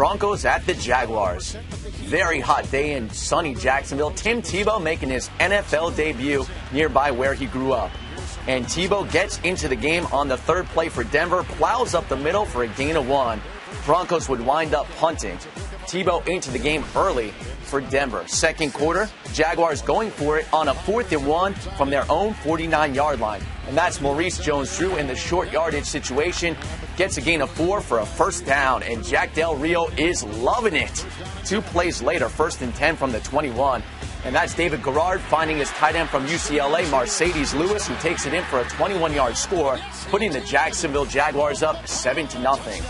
Broncos at the Jaguars. Very hot day in sunny Jacksonville. Tim Tebow making his NFL debut nearby where he grew up. And Tebow gets into the game on the third play for Denver, plows up the middle for a gain of 1. Broncos would wind up punting. Tebow into the game early for Denver. Second quarter, Jaguars going for it on a 4th and 1 from their own 49-yard line. And that's Maurice Jones-Drew in the short yardage situation. Gets a gain of 4 for a first down, and Jack Del Rio is loving it. 2 plays later, 1st and 10 from the 21. And that's David Garrard finding his tight end from UCLA, Mercedes Lewis, who takes it in for a 21-yard score, putting the Jacksonville Jaguars up 7-0.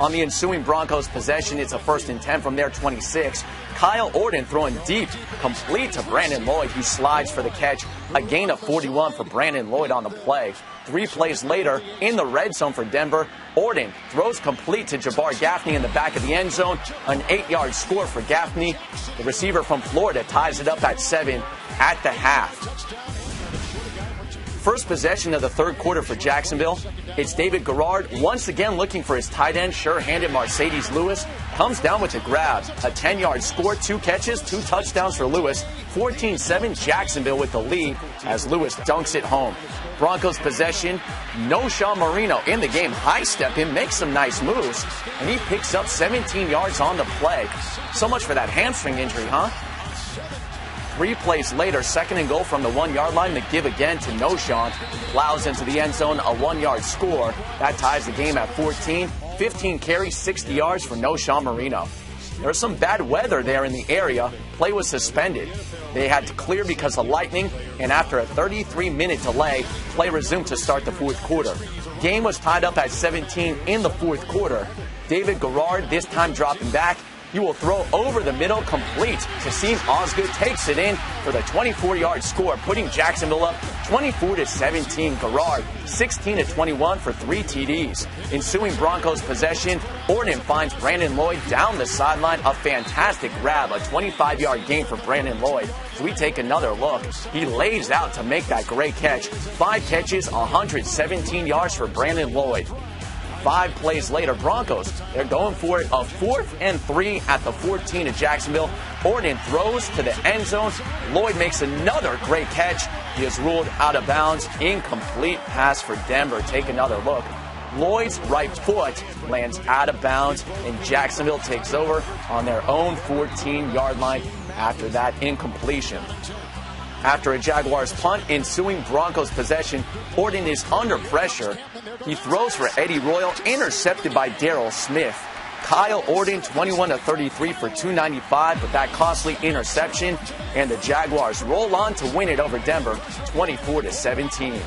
On the ensuing Broncos possession, it's a 1st and 10 from their 26. Kyle Orton throwing deep, complete to Brandon Lloyd, who slides for the catch. A gain of 41 for Brandon Lloyd on the play. 3 plays later, in the red zone for Denver, Orton throws complete to Jabbar Gaffney in the back of the end zone. An 8-yard score for Gaffney. The receiver from Florida ties it up at 7 at the half. First possession of the third quarter for Jacksonville. It's David Garrard once again looking for his tight end, sure-handed Mercedes Lewis. Comes down with the grab. A 10-yard score, 2 catches, 2 touchdowns for Lewis. 14-7 Jacksonville with the lead as Lewis dunks it home. Broncos possession. Noshawn Marino in the game. High step in, makes some nice moves, and he picks up 17 yards on the play. So much for that hamstring injury, huh? 3 plays later, 2nd and goal from the 1-yard line. McGibb again to Noshawn. Plows into the end zone, a 1-yard score. That ties the game at 14. 15 carries, 60 yards for Noshawn Marino. There was some bad weather there in the area. Play was suspended. They had to clear because of lightning, and after a 33-minute delay, play resumed to start the 4th quarter. Game was tied up at 17 in the 4th quarter. David Garrard this time dropping back. He will throw over the middle, complete. Kasim Osgood takes it in for the 24-yard score, putting Jacksonville up 24-17. Garrard 16-21 for 3 TDs. Ensuing Broncos possession, Orton finds Brandon Lloyd down the sideline. A fantastic grab, a 25-yard gain for Brandon Lloyd. So we take another look. He lays out to make that great catch. 5 catches, 117 yards for Brandon Lloyd. 5 plays later, Broncos, they're going for it. A 4th and 3 at the 14 of Jacksonville. Orton throws to the end zone. Lloyd makes another great catch. He is ruled out of bounds. Incomplete pass for Denver. Take another look. Lloyd's right foot lands out of bounds, and Jacksonville takes over on their own 14-yard line after that incompletion. After a Jaguars punt, ensuing Broncos possession, Orton is under pressure. He throws for Eddie Royal, intercepted by Darrell Smith. Kyle Orton, 21-33 for 295, but that costly interception, and the Jaguars roll on to win it over Denver, 24-17.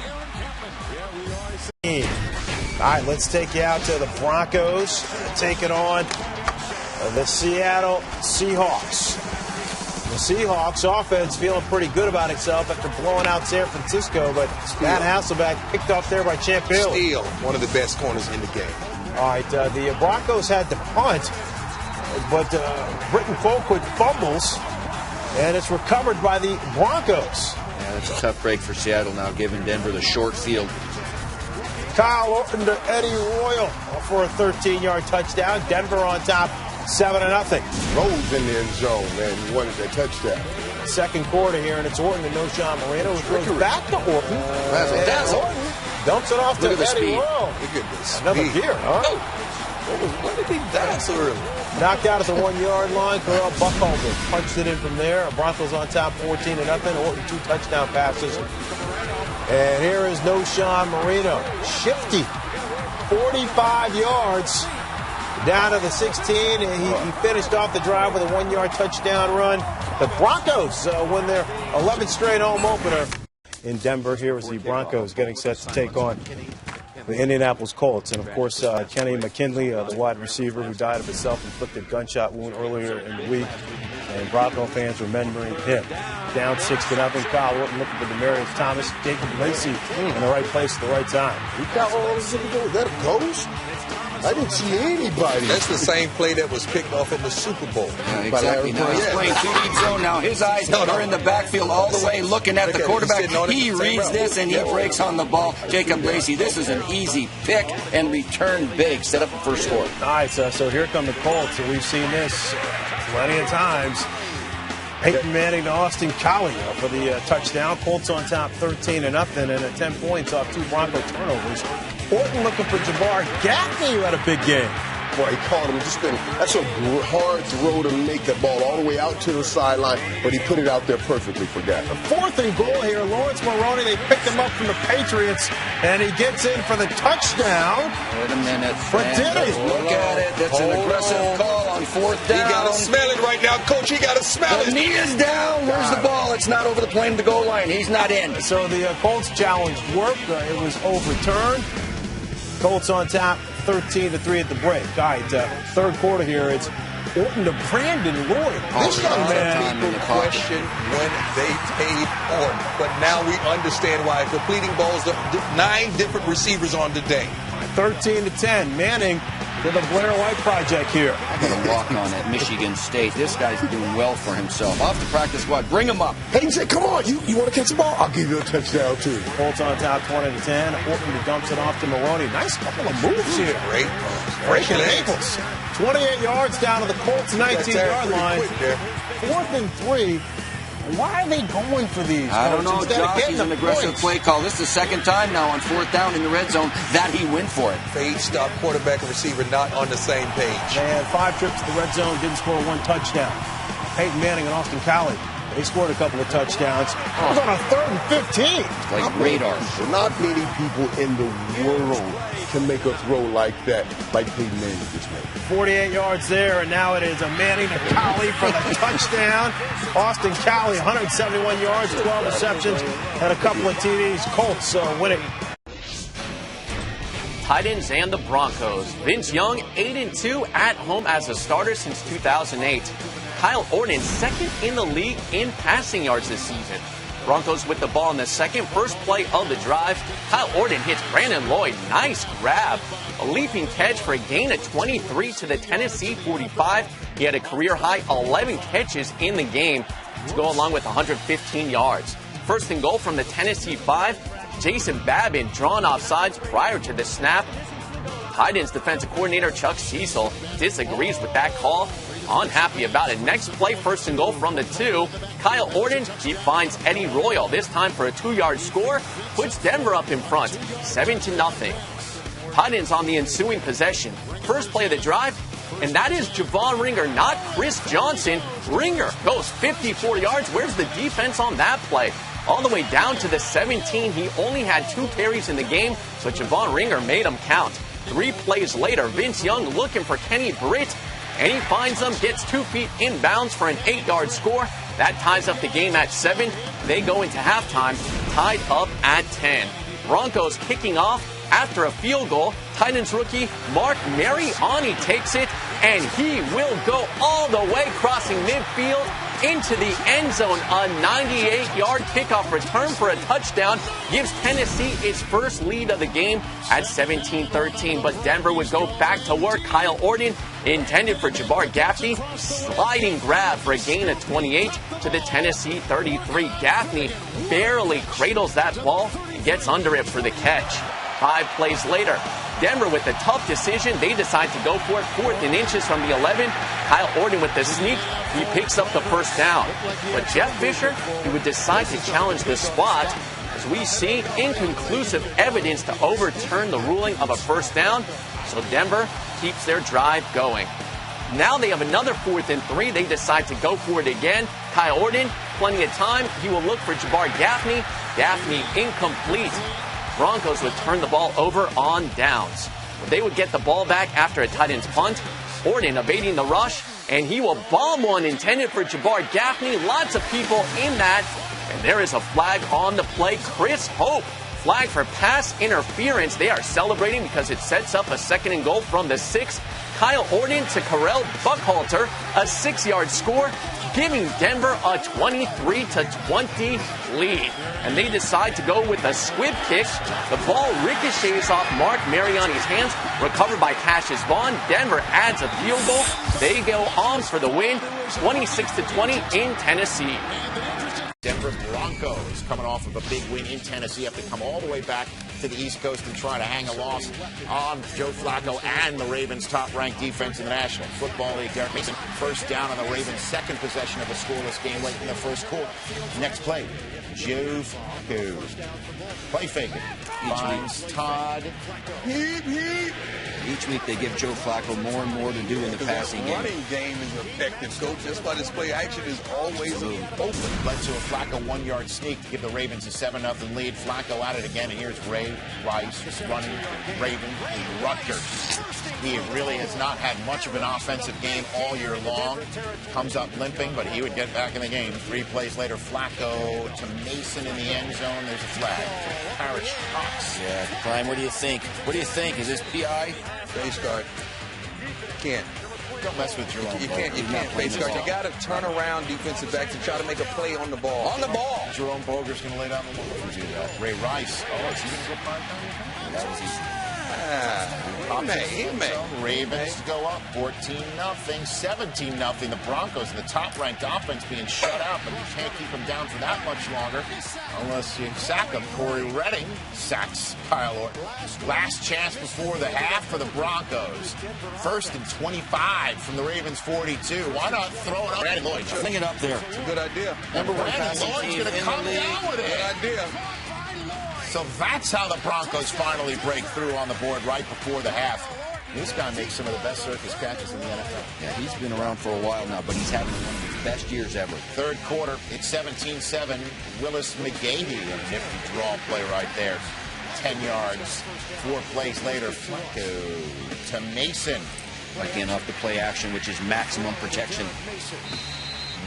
All right, let's take you out to the Broncos, taking on the Seattle Seahawks. The Seahawks offense feeling pretty good about itself after blowing out San Francisco, but Matt Hasselbeck picked off there by Champ Hill. Still one of the best corners in the game. All right, the Broncos had to punt, but Britton Colquitt fumbles, and it's recovered by the Broncos. Yeah, that's a tough break for Seattle now, giving Denver the short field. Kyle Orton to Eddie Royal for a 13-yard touchdown. Denver on top, 7-0. Rose in the end zone, man. He wanted that touchdown. Second quarter here, and it's Orton to Noshawn Marino, who throws back to Orton. That's Orton dumps it off to Eddie Royal. Look at this. Another gear, huh? When did he die so early? Knocked out at the 1-yard line. Corral Buckhalter punched it in from there. Broncos on top, 14-0. Orton 2 touchdown passes. And here is Noshawn Marino. Shifty. 45 yards. Down to the 16, and he finished off the drive with a 1-yard touchdown run. The Broncos win their 11th straight home opener. In Denver, here is the Broncos getting set to take on the Indianapolis Colts. And, of course, Kenny McKinley, the wide receiver who died of a self-inflicted gunshot wound earlier in the week. And Bronco fans remembering him. Down 6-0. Kyle Orton looking for Demaryius Thomas. Jacob Lacey in the right place at the right time. He got all those people. Is that a ghost? I didn't see anybody. That's the same play that was picked off in the Super Bowl. Yeah, exactly. Now he's playing too deep zone. Now his eyes are in the backfield all the way, looking at the quarterback. He reads this and he breaks on the ball. Jacob Lacey, this is an easy pick and return big. Set up the first score. All right, so here come the Colts. So we've seen this plenty of times. Peyton Manning to Austin Collie for the touchdown. Colts on top 13-0 and 10 points off 2 Bronco turnovers. Orton looking for Jabbar Gaffney, who had a big game. Boy, he caught him. That's a hard throw to make that ball all the way out to the sideline, but he put it out there perfectly for Gaffney. 4th and goal here. Lawrence Maroney, they picked him up from the Patriots, and he gets in for the touchdown. Wait a minute. But did he? Look at it. That's an aggressive call on 4th down. He got to smell it right now, Coach. He got to smell it. The knee is down. Where's the ball? It's not over the plane of the goal line. He's not in. So the Colts challenge worked. It was overturned. Colts on top 13-3 at the break. All right, 3rd quarter here. It's Orton to Brandon Lloyd. This young man, people question when they paid Orton, but now we understand why. Completing balls to 9 different receivers on the day. 13-10. Manning to the Blair White Project here. I got a walk on at Michigan State. This guy's doing well for himself. Off the practice squad. Bring him up. Peyton said, come on, you want to catch the ball? I'll give you a touchdown, too. Colts on top 20-10. Orton dumps it off to Maroney. Nice couple of moves here. Great. Breaking ankles. 28 yards down to the Colts 19-yard line. 4th and 3. Why are they going for these? I don't know, Josh. He's an aggressive play call. This is the 2nd time now on 4th down in the red zone that he went for it. Fade stop, quarterback and receiver not on the same page. They had 5 trips to the red zone, didn't score 1 touchdown. Peyton Manning and Austin Collie, they scored a couple of touchdowns. It was on a 3rd and 15. Like radar. Not many people in the world can make a throw like that, like Peyton Manning just made. 48 yards there, and now it is a Manning to Collie for the touchdown. Austin Collie, 171 yards, 12 receptions, and a couple of TDs. Colts win it. Titans and the Broncos. Vince Young, 8-2 at home as a starter since 2008. Kyle Orton, 2nd in the league in passing yards this season. Broncos with the ball in the first play of the drive. Kyle Orton hits Brandon Lloyd. Nice grab. A leaping catch for a gain of 23 to the Tennessee 45. He had a career-high 11 catches in the game to go along with 115 yards. 1st and goal from the Tennessee 5. Jason Babin drawn off sides prior to the snap. Titans defensive coordinator Chuck Cecil disagrees with that call. Unhappy about it. Next play, 1st and goal from the 2. Kyle Orton, he finds Eddie Royal, this time for a 2-yard score, puts Denver up in front, 7-0. Titans on the ensuing possession. First play of the drive, and that is Javon Ringer, not Chris Johnson. Ringer goes 54 yards. Where's the defense on that play? All the way down to the 17. He only had 2 carries in the game, so Javon Ringer made him count. 3 plays later, Vince Young looking for Kenny Britt, and he finds them, gets 2 feet inbounds for an 8-yard score. That ties up the game at 7. They go into halftime tied up at 10. Broncos kicking off after a field goal. Titans rookie Mark Mariani takes it, and he will go all the way crossing midfield into the end zone. A 98-yard kickoff return for a touchdown gives Tennessee its first lead of the game at 17-13. But Denver would go back to work. Kyle Orton intended for Jabbar Gaffney. Sliding grab for a gain of 28 to the Tennessee 33. Gaffney barely cradles that ball and gets under it for the catch. 5 plays later, Denver with the tough decision. They decide to go for it. 4th and inches from the 11. Kyle Orton with the sneak. He picks up the first down. But Jeff Fisher, he would decide to challenge the spot, as we see inconclusive evidence to overturn the ruling of a first down. So Denver keeps their drive going. Now they have another 4th and 3. They decide to go for it again. Kyle Orton, plenty of time. He will look for Jabbar Gaffney. Gaffney incomplete. Broncos would turn the ball over on downs. They would get the ball back after a tight end's punt. Orton evading the rush, and he will bomb one intended for Jabbar Gaffney. Lots of people in that. And there is a flag on the play. Chris Hope, flag for pass interference. They are celebrating because it sets up a 2nd and goal from the 6. Kyle Orton to Karel Buckhalter, a 6-yard score. giving Denver a 23-20 lead. And they decide to go with a squib kick. The ball ricochets off Mark Mariani's hands, recovered by Cassius Vaughn. Denver adds a field goal. They go on for the win, 26-20 in Tennessee. Denver Broncos coming off of a big win in Tennessee have to come all the way back to the East Coast and try to hang a loss on Joe Flacco and the Ravens' top-ranked defense in the National Football League. Derek Mason, first down on the Ravens' second possession of a scoreless game late in the first quarter. Next play, Joe Flacco. Play fake. Finds Todd. Each week they give Joe Flacco more and more to do in the passing game. Running game is effective, Coach. That's why this play action is always open. Led to a Flacco 1-yard sneak to give the Ravens a 7-0 lead. Flacco at it again, and here's Ray Rice running Ravens and Rutgers. He really has not had much of an offensive game all year long. Comes up limping, but he would get back in the game. 3 plays later, Flacco to Mason in the end zone. There's a flag. Parrish Cox. Yeah, Brian, what do you think? What do you think? Is this PI? Face guard. Can't. Don't mess with your own You can't face guard. You got to turn around defensive backs and try to make a play on the ball. On the ball. Jerome Boger's going to lay down the ball if you do that. Ray Rice. Oh, is he going to go 5 down? That was easy. He may. Ravens go up 14-0, 17-0. The Broncos, the top-ranked offense, being shut out, but you can't keep them down for that much longer unless you sack them. Corey Redding sacks Kyle Orton. Last chance before the half for the Broncos. 1st and 25 from the Ravens 42. Why not throw it up? Randy Lloyd, Fling it up there. It's a good idea. Remember, Randy Lloyd's going to come down with it. Good idea. So that's how the Broncos finally break through on the board right before the half. This guy makes some of the best circus catches in the NFL. Yeah, he's been around for a while now, but he's having one of his best years ever. Third quarter, it's 17-7. Willis McGahee, a nifty draw play right there. 10 yards. 4 plays later, Flacco to Mason. Again, off the play action, which is maximum protection.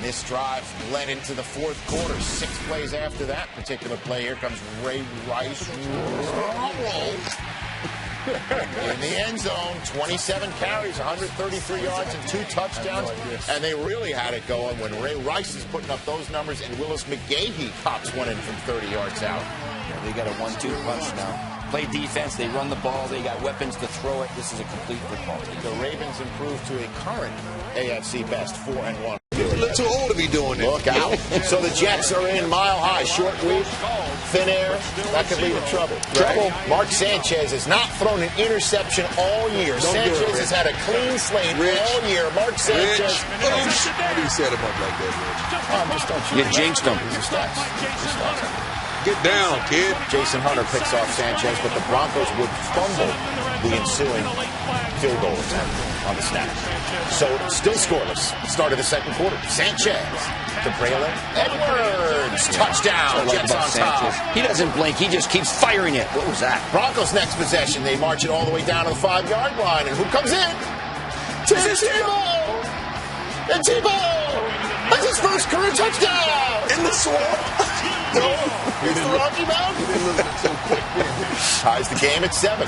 This drive led into the fourth quarter. 6 plays after that particular play. Here comes Ray Rice. In the end zone, 27 carries, 133 yards, and 2 touchdowns. And they really had it going when Ray Rice is putting up those numbers and Willis McGahee pops one in from 30 yards out. Yeah, they got a 1-2 punch now. Play defense, they run the ball, they got weapons to throw it. This is a complete football team. The Ravens improved to a current AFC best 4-1. You're a little too old to be doing this. Look out. So the Jets are in Mile High. Short week, thin air. That could lead to trouble. Right. Mark Sanchez has not thrown an interception all year. Sanchez has had a clean slate all year. Mark Sanchez. How do you set him up like that, Rich? You jinxed him. These are stats. Get down, kid. Jason Hunter picks off Sanchez, but the Broncos would fumble the ensuing field goal attempt on the snap. So still scoreless. Start of the second quarter. Sanchez to Braylon Edwards. Touchdown. Jets on top. He doesn't blink. He just keeps firing it. What was that? Broncos next possession. They march it all the way down to the 5-yard line. And who comes in? Tebow. And Tebow has his first career touchdown. In the swamp. No, he's the Rocky Mountain. Ties the game at 7.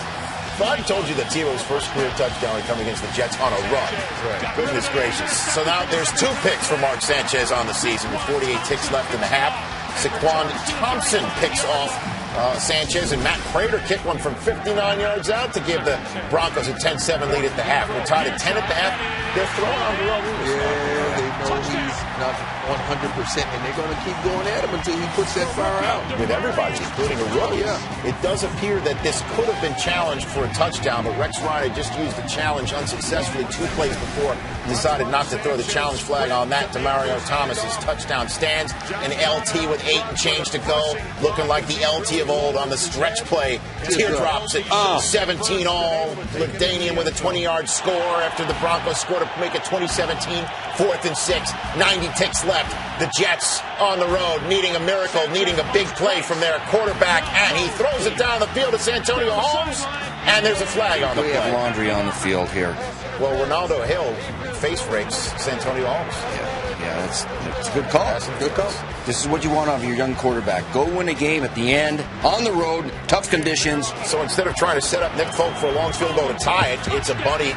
I told you that Tebow's first career touchdown would come against the Jets on a run. Right. Goodness gracious. So now there's 2 picks for Mark Sanchez on the season with 48 ticks left in the half. Saquon Thompson picks off Sanchez, and Matt Prater kicked one from 59 yards out to give the Broncos a 10-7 lead at the half. We're tied at 10 at the half. They're throwing on the road. Yeah, they know he's not 100%, and they're going to keep going at him until he puts that fire out. With everybody, including a rookie. It does appear that this could have been challenged for a touchdown, but Rex Ryan just used the challenge unsuccessfully 2 plays before, decided not to throw the challenge flag on that. Demario Thomas's touchdown stands. An LT with 8 and change to go, looking like the LT of old on the stretch play. Teardrops at 17 all. Ladanian with a 20-yard score after the Broncos scored to make it 2017. 4th and 6, 90 ticks left. The Jets on the road, needing a miracle, needing a big play from their quarterback, and he throws it down the field to Santonio Holmes, and there's a flag on the play. We have laundry on the field here. Well, Ronaldo Hill face rakes Santonio Holmes. Yeah, that's a good call. That's a good call. This is what you want out of your young quarterback. Go win a game at the end, on the road, tough conditions. So instead of trying to set up Nick Folk for a long field goal to tie it, it's a bunny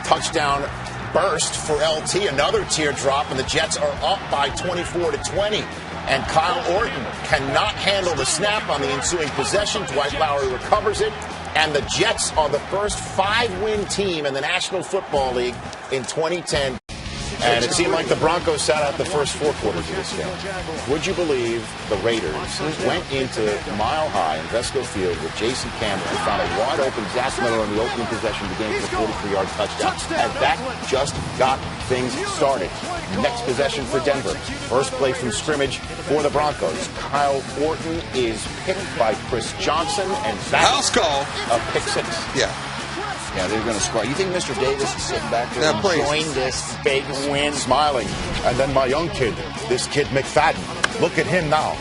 touchdown burst for LT, another teardrop, and the Jets are up by 24-20. And Kyle Orton cannot handle the snap on the ensuing possession. Dwight Lowery recovers it. And the Jets are the first 5-win team in the National Football League in 2010. And it seemed like the Broncos sat out the first 4 quarters of this game. Would you believe the Raiders went into Mile High in Vesco Field with Jason Campbell and found a wide-open Zach Miller on the opening possession of the game for a 43-yard touchdown. And that just got things started. Next possession for Denver. First play from scrimmage for the Broncos. Kyle Orton is picked by Chris Johnson, and that's a pick 6. Yeah, they're going to score. You think Mr. Davis is sitting back there enjoying this big win? Smiling. And then my young kid, this kid McFadden. Look at him now.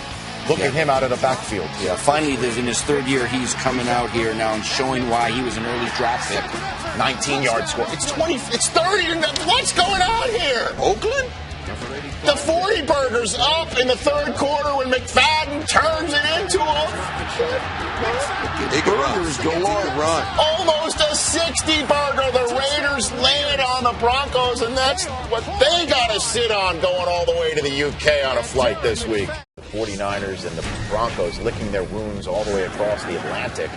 Look at him out of the backfield. Yeah, finally, in his 3rd year, he's coming out here now and showing why he was an early draft pick. 19-yard score. It's 20. It's 30. What's going on here? Oakland? The 40 burgers up in the 3rd quarter when McFadden turns it into a burgers run. Almost a 60 burger. The Raiders lay it on the Broncos, and that's what they got to sit on going all the way to the UK on a flight this week. The 49ers and the Broncos licking their wounds all the way across the Atlantic.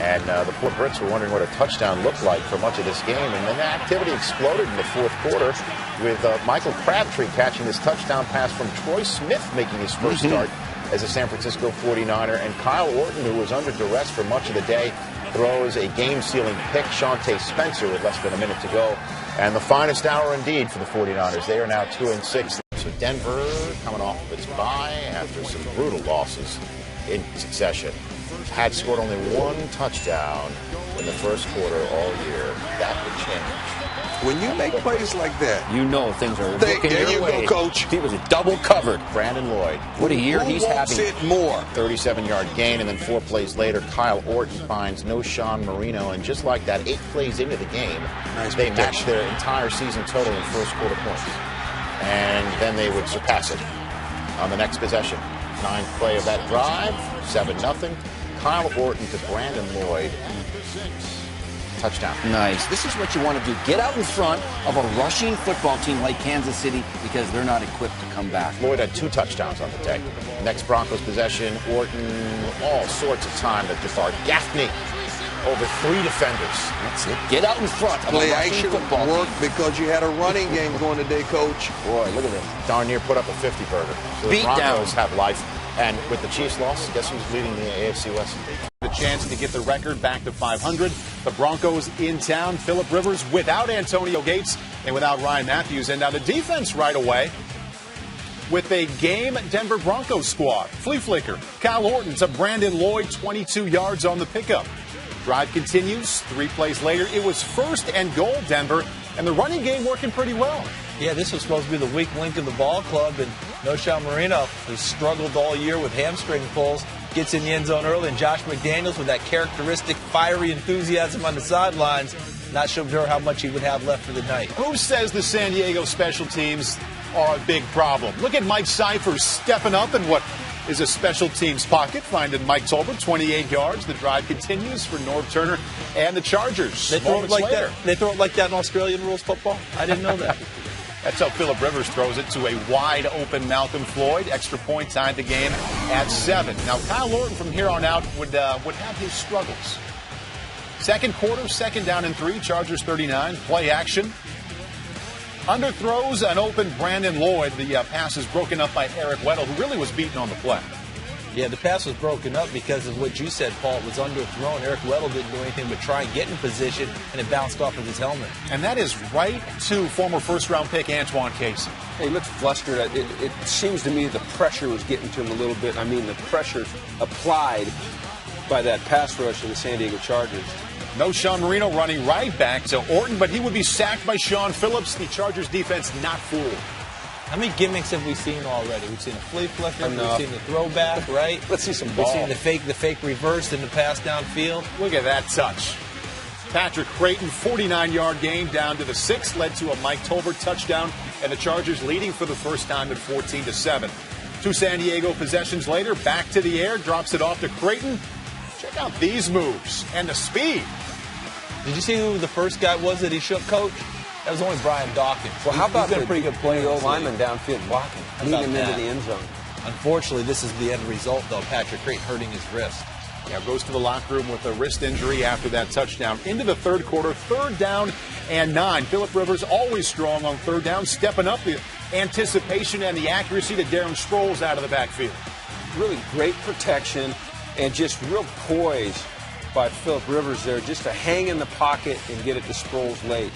And the poor Brits were wondering what a touchdown looked like for much of this game. And then the activity exploded in the 4th quarter with Michael Crabtree catching this touchdown pass from Troy Smith making his first start as a San Francisco 49er. And Kyle Orton, who was under duress for much of the day, throws a game-sealing pick. Shante Spencer with less than a minute to go. And the finest hour indeed for the 49ers. They are now 2-6. So Denver coming off of its bye after some brutal losses in succession. Had scored only 1 touchdown in the 1st quarter all year. That would change. When you make plays like that, you know things are looking there your you way. go, Coach. He was double covered. Brandon Lloyd. What a year he's having. It more. 37-yard gain, and then 4 plays later, Kyle Orton finds no Sean Marino, and just like that, 8 plays into the game, they matched their entire season total in 1st quarter points. And then they would surpass it on the next possession. 9th play of that drive, 7-0. Kyle Orton to Brandon Lloyd. Touchdown. Nice. This is what you want to do. Get out in front of a rushing football team like Kansas City because they're not equipped to come back. Lloyd had 2 touchdowns on the day. Next Broncos possession, Orton, all sorts of time to Jafar Gaffney over 3 defenders. That's it. Get out in front of Play a rushing action football worked team. because you had a running game going today, Coach. Boy, look at this. Darn near put up a 50-burger. So the Broncos have life. And with the Chiefs' loss, guess who's leading the AFC West? The chance to get the record back to 500. The Broncos in town. Phillip Rivers without Antonio Gates and without Ryan Matthews. And now the defense right away with a game Denver Broncos squad. Flea Flicker, Kyle Orton to Brandon Lloyd, 22 yards on the pickup. Drive continues. 3 plays later, it was 1st and goal, Denver. And the running game working pretty well. Yeah, this was supposed to be the weak link of the ball club, and Noshawn Marino has struggled all year with hamstring pulls, gets in the end zone early, and Josh McDaniels with that characteristic fiery enthusiasm on the sidelines, not sure how much he would have left for the night. Who says the San Diego special teams are a big problem? Look at Mike Cyphers stepping up in what is a special teams pocket, finding Mike Tolbert 28 yards. The drive continues for Norv Turner and the Chargers. They throw it like that. They throw it like that in Australian rules football? I didn't know that. That's how Phillip Rivers throws it to a wide-open Malcolm Floyd. Extra point tied the game at 7. Now, Kyle Orton from here on out would have his struggles. 2nd quarter, 2nd down and 3, Chargers 39. Play action. Underthrows an open Brandon Lloyd. The pass is broken up by Eric Weddle, who really was beaten on the play. Yeah, the pass was broken up because of what you said, Paul. It was underthrown. Eric Weddle didn't do anything but try and get in position, and it bounced off of his helmet. And that is right to former first-round pick Antoine Casey. He looked flustered. It seems to me the pressure was getting to him a little bit. I mean, the pressure applied by that pass rush of the San Diego Chargers. No Sean Marino running right back to Orton, but he would be sacked by Sean Phillips. The Chargers defense not fooled. How many gimmicks have we seen already? We've seen a flea flicker, we've seen the throwback, right? Let's see some ball. We've seen the fake reverse and the pass downfield. Look at that touch. Patrick Creighton, 49-yard gain down to the 6, led to a Mike Tolbert touchdown, and the Chargers leading for the first time at 14-7. 2 San Diego possessions later, back to the air, drops it off to Creighton. Check out these moves and the speed. Did you see who the first guy was that he shook, Coach? That was only Brian Dawkins. Well, how about he's been a pretty good player? The old lineman downfield blocking, leading him into the end zone. Unfortunately, this is the end result, though. Patrick Crate hurting his wrist. Yeah, goes to the locker room with a wrist injury after that touchdown. Into the third quarter, 3rd down and 9. Phillip Rivers always strong on 3rd down, stepping up the anticipation and the accuracy to Darren Sproles out of the backfield. Really great protection and just real poise by Phillip Rivers there, just to hang in the pocket and get it to Sproles late.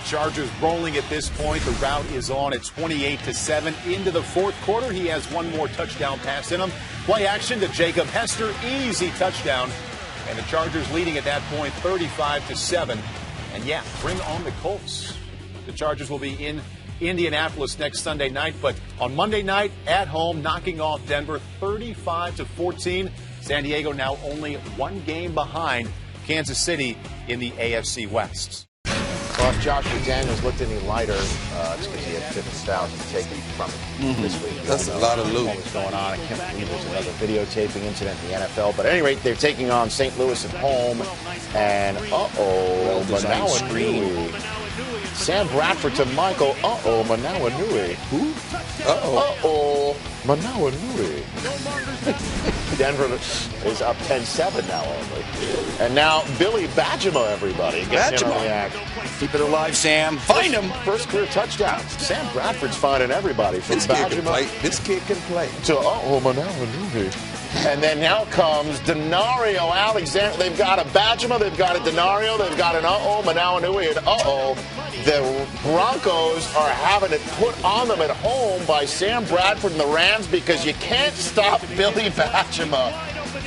Chargers rolling at this point. The route is on at 28-7 into the 4th quarter. He has one more touchdown pass in him. Play action to Jacob Hester, easy touchdown. And the Chargers leading at that point 35-7. And yeah, bring on the Colts. The Chargers will be in Indianapolis next Sunday night, but on Monday night at home, knocking off Denver 35-14. San Diego now only 1 game behind Kansas City in the AFC West. Well, if Josh McDaniels looked any lighter, it's because he had 50,000 taken from him this week. That's a lot of loot. What's going on? I can't believe there's another videotaping incident in the NFL. But at any rate, they're taking on St. Louis at home. And, Well-designed screen. Sam Bradford to Michael. Manawa Nui. Who? Manawa Nui. Denver is up 10-7 now only. And now Billy Badgema, everybody, gets in on the act. Keep it alive, Sam. Find him. First career touchdown. Sam Bradford's finding everybody from Badgema. This kid can play. To Manawa Nui. And then now comes Denario Alexander. They've got a Badgema, they've got a Denario, they've got an Manawa Nui, and the Broncos are having it put on them at home by Sam Bradford and the Rams because you can't stop Billy Badgema.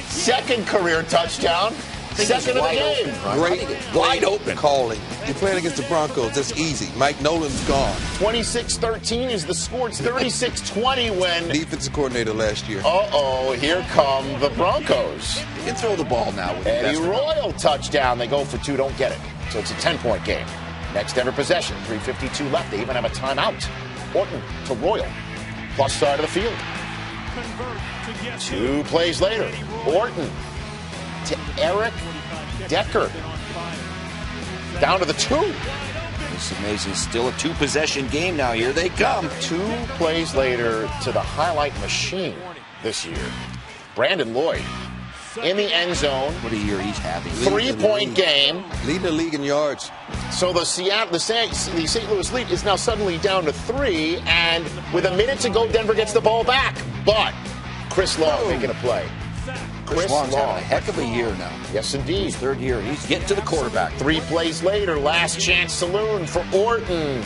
2nd career touchdown, 2nd of the game. Great, wide open calling. You're playing against the Broncos. That's easy. Mike Nolan's gone. 26-13 is the score. It's 36-20 when... Defensive coordinator last year. Here come the Broncos. You can throw the ball now with Eddie Royal touchdown. They go for 2, don't get it. So it's a 10-point game. Next Denver possession, 3:52 left. They even have a timeout. Orton to Royal, plus side of the field. 2 plays later, Orton to Eric Decker. Down to the 2. It's amazing. Still a 2-possession game now. Here they come. 2 plays later to the highlight machine this year. Brandon Lloyd in the end zone. What a year he's having. 3-point game. Leading the league in yards. So the St. Louis lead is now suddenly down to 3, and with a minute to go, Denver gets the ball back. But Chris Long making a play. Chris Long's having a heck of a year now. Yes, indeed. His 3rd year. He's getting to the quarterback. 3 plays later, last chance saloon for Orton.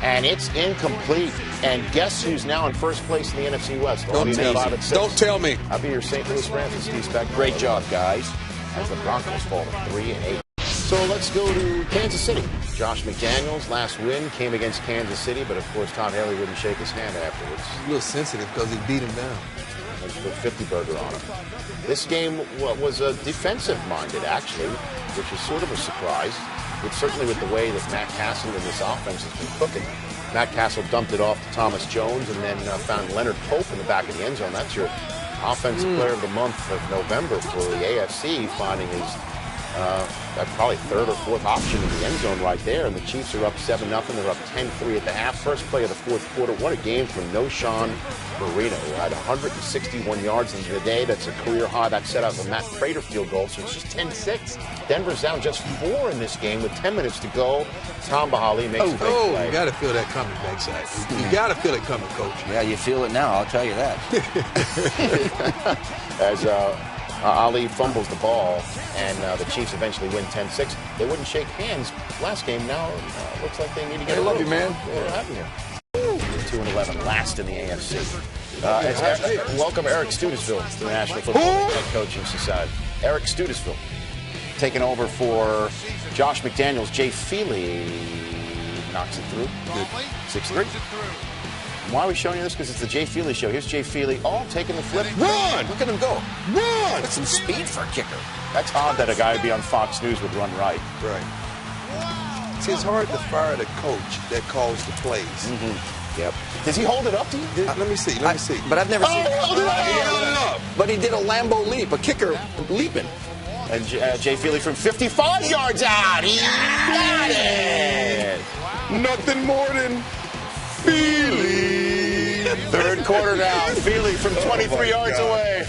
And it's incomplete. And guess who's now in first place in the NFC West? Don't tell me. I'll be your St. Louis Rams and Steve Speck. Great job, guys. As the Broncos fall to 3-8. So let's go to Kansas City. Josh McDaniels' last win came against Kansas City, but of course Todd Haley wouldn't shake his hand afterwards. A little sensitive because he beat him down. Let's put 50 burger on him. This game was a defensive-minded, actually, which is sort of a surprise. Certainly with the way that Matt Castle and this offense has been cooking. Matt Castle dumped it off to Thomas Jones and then found Leonard Pope in the back of the end zone. That's your offensive player of the month of November for the AFC, finding his probably 3rd or 4th option in the end zone right there. And the Chiefs are up 7-0. They're up 10-3 at the half. First play of the 4th quarter. What a game from Noshawn Marino, who had 161 yards in the day. That's a career high. That set out a Matt Prater field goal. So it's just 10-6. Denver's down just 4 in this game with 10 minutes to go. Tom Bahali makes a big play. You got to feel that coming, backside. You got to feel it coming, Coach. Yeah, you feel it now. I'll tell you that. As Ali fumbles the ball, and the Chiefs eventually win 10-6. They wouldn't shake hands last game. Now looks like they need to get I love you, man. What happened here? 2-11, last in the AFC. Welcome Eric Studesville to the National Football League Head Coaching Society. Eric Studesville taking over for Josh McDaniels. Jay Feely knocks it through. 6-3. Why are we showing you this? Because it's the Jay Feely show. Here's Jay Feely, taking the flip. Run! Look at him go. Run! Got some speed for a kicker. That's odd that a guy would be on Fox News would run right. Right. See, it's hard to fire the coach that calls the plays. Mm-hmm. Yep. Does he hold it up to you? Let me see. Let me see. But I've never seen He held it up. But he did a Lambo leap, a kicker leaping. And Jay Feely from 55 yards out. He got it. Nothing more than feeling. Third quarter now. Feely from 23 yards away.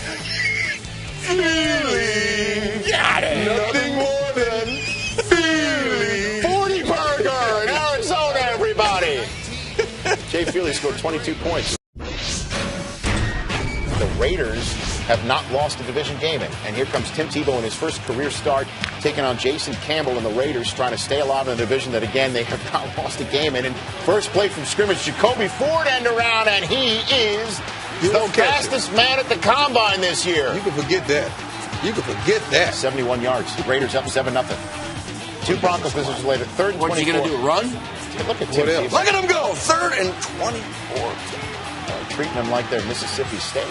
Feeling. Got it. Nothing more than feeling. 40 burger in Arizona, everybody. Jay Feely scored 22 points. The Raiders have not lost a division game. And here comes Tim Tebow in his first career start, taking on Jason Campbell and the Raiders, trying to stay alive in a division that, again, they have not lost a game in. And first play from scrimmage, Jacoby Ford end around, and he is the fastest man at the combine this year. You can forget that. You can forget that. 71 yards. The Raiders up 7-0. Two Broncos visitors later. Third and 24. What's he going to do, run? Look at Tim Tebow. Look at him go. 3rd and 24. Treating them like they're Mississippi State.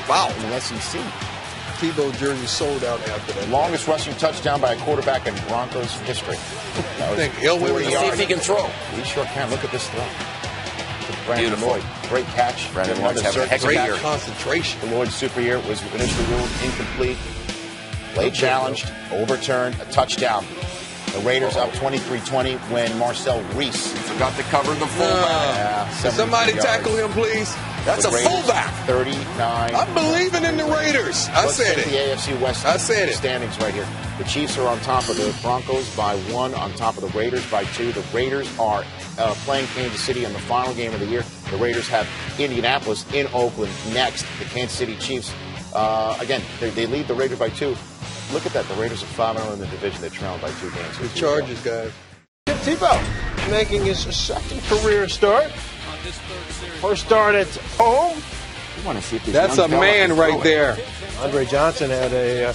Wow. In the SEC. Tebow jersey sold out after that. Longest rushing touchdown by a quarterback in Broncos history. I think Elway was See if he can throw. He sure can. Look at this throw. Brandon Beautiful. Lloyd. Great catch. Brandon Lloyd's having a heck of a year. Concentration. The Lloyd super year was initially ruled incomplete. Late challenged, overturned, a touchdown. The Raiders up 23-20 when Marcel Reese Forgot to cover the fullback. Somebody tackle him, please. That's a fullback. 39. I'm believing in the Raiders. I said The it. AFC West I said it. standings right here. The Chiefs are on top of the Broncos by 1, on top of the Raiders by 2. The Raiders are playing Kansas City in the final game of the year. The Raiders have Indianapolis in Oakland next. The Kansas City Chiefs, again, they lead the Raiders by 2. Look at that. The Raiders are 5-0 in the division. They're trailing by 2 games. The Chargers, guys. Tim Tebow making his second career start. First start at home. You want to see if this That's young a fella man can right throw it. there. Andre Johnson had a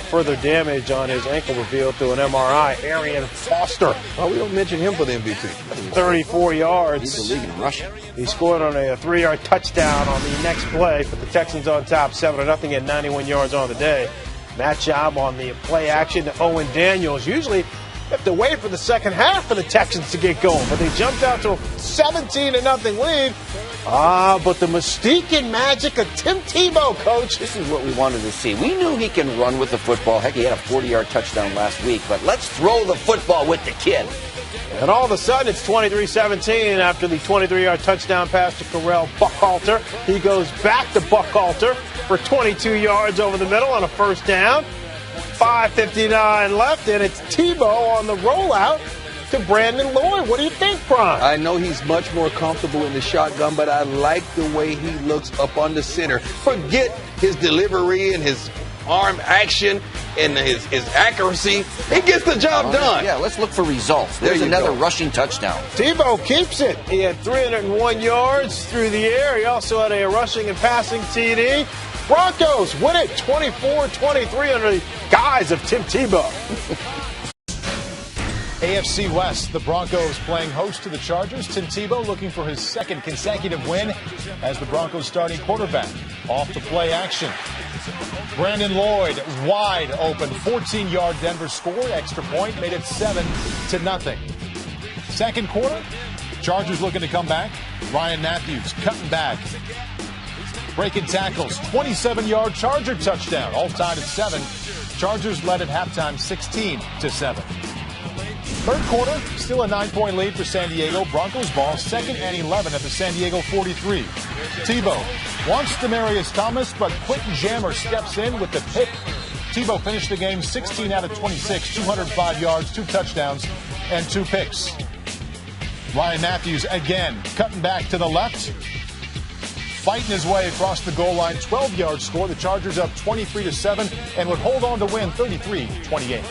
further damage on his ankle revealed through an MRI. Arian Foster, Oh, we don't mention him for the MVP. 34 yards. He's the league in rushing. He scored on a 3-yard touchdown on the next play, put the Texans on top 7-0 at 91 yards on the day. Matt Schaub on the play action to Owen Daniels. Usually you have to wait for the second half for the Texans to get going, but they jumped out to a 17-0 lead. But the mystique and magic of Tim Tebow, Coach. This is what we wanted to see. We knew he can run with the football. Heck, he had a 40-yard touchdown last week, but let's throw the football with the kid. And all of a sudden, it's 23-17 after the 23-yard touchdown pass to Correll Buckhalter. He goes back to Buckhalter for 22 yards over the middle on a first down. 5:59 left, and it's Tebow on the rollout to Brandon Lloyd. What do you think, Brian? I know he's much more comfortable in the shotgun, but I like the way he looks up on the center. Forget his delivery and his arm action and his accuracy. He gets the job done. Yeah, let's look for results. There's There you another go. rushing touchdown. Tebow keeps it. He had 301 yards through the air. He also had a rushing and passing TD. Broncos win it 24-23 under the guise of Tim Tebow. AFC West, the Broncos playing host to the Chargers. Tim Tebow looking for his second consecutive win as the Broncos starting quarterback. Off to play action. Brandon Lloyd wide open. 14-yard Denver score. Extra point made it 7-0. Second quarter, Chargers looking to come back. Ryan Matthews cutting back. Breaking tackles. 27-yard Charger touchdown. All tied at 7. Chargers led at halftime 16-7. Third quarter, still a 9-point lead for San Diego. Broncos ball, 2nd and 11 at the San Diego 43. Tebow wants Demaryius Thomas, but Quentin Jammer steps in with the pick. Tebow finished the game 16 out of 26, 205 yards, 2 touchdowns, and 2 picks. Ryan Matthews again cutting back to the left, fighting his way across the goal line. 12-yard score. The Chargers up 23-7 and would hold on to win 33-28.